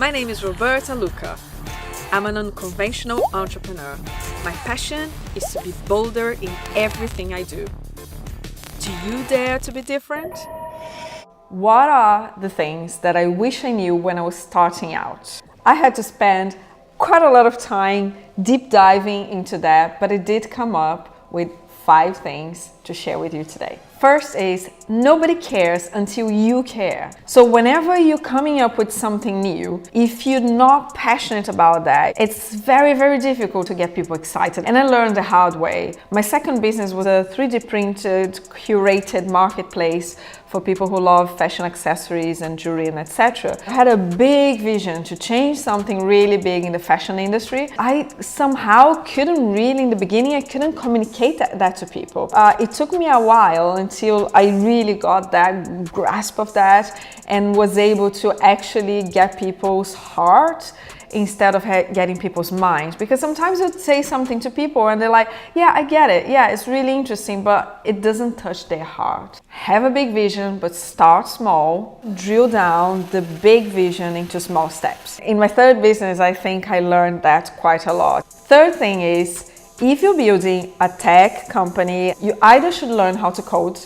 My name is Roberta Lucca. I'm an unconventional entrepreneur. My passion is to be bolder in everything I do. Do you dare to be different? What are the things that I wish I knew when I was starting out? I had to spend quite a lot of time deep diving into that, but I did come up with 5 things to share with you today. First is, nobody cares until you care. So whenever you're coming up with something new, if you're not passionate about that, it's very, very difficult to get people excited. And I learned the hard way. My second business was a 3D printed, curated marketplace for people who love fashion accessories and jewelry and etc. I had a big vision to change something really big in the fashion industry. I somehow couldn't really, in the beginning, I couldn't communicate that to people. It took me a while until I really got that grasp of that and was able to actually get people's heart instead of getting people's minds. Because sometimes you'd say something to people and they're like, yeah, I get it. Yeah, it's really interesting, but it doesn't touch their heart. Have a big vision, but start small. Drill down the big vision into small steps. In my third business, I think I learned that quite a lot. Third thing is, if you're building a tech company, you either should learn how to code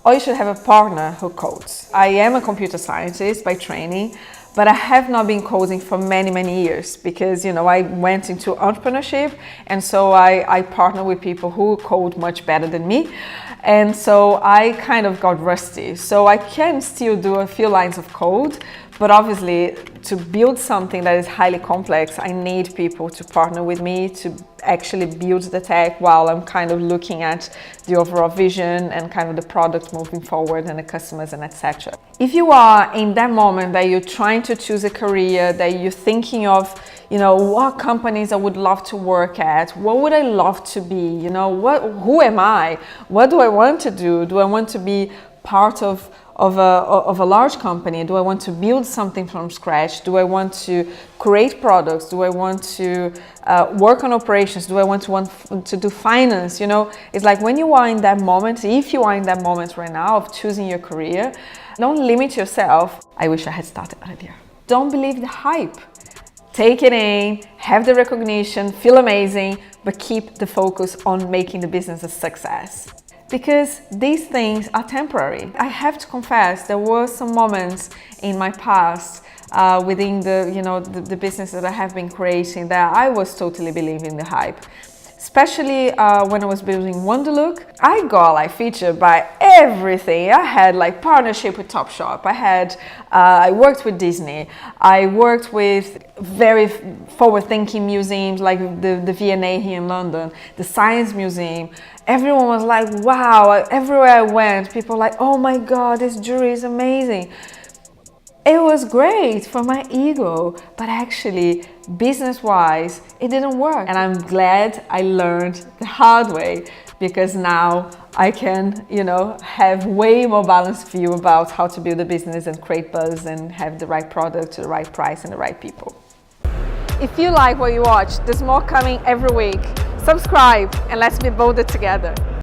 or you should have a partner who codes. I am a computer scientist by training, but I have not been coding for many, many years because, I went into entrepreneurship, and so I partner with people who code much better than me. And so I kind of got rusty. So I can still do a few lines of code, but obviously to build something that is highly complex, I need people to partner with me to actually build the tech while I'm kind of looking at the overall vision and kind of the product moving forward and the customers and etc. If you are in that moment that you're trying to choose a career, that you're thinking of, what companies I would love to work at, what would I love to be, who am I, what do I want to do? Do I want to be part of a large company? Do I want to build something from scratch? Do I want to create products? Do I want to work on operations? Do I want to do finance? It's like when you are in that moment, if you are in that moment right now of choosing your career, don't limit yourself. I wish I had started earlier. Don't believe the hype. Take it in, have the recognition, feel amazing, but keep the focus on making the business a success. Because these things are temporary. I have to confess, there were some moments in my past within the business that I have been creating that I was totally believing the hype. Especially when I was building WonderLuk, I got featured by everything. I had partnership with Topshop. I worked with Disney. I worked with very forward-thinking museums like the V&A here in London, the Science Museum. Everyone was like, wow. Everywhere I went, people were like, oh my God, this jewelry is amazing. It was great for my ego, but actually, business-wise, it didn't work. And I'm glad I learned the hard way, because now I can, have way more balanced view about how to build a business and create buzz and have the right product to the right price and the right people. If you like what you watch, there's more coming every week. Subscribe and let's be bolder together.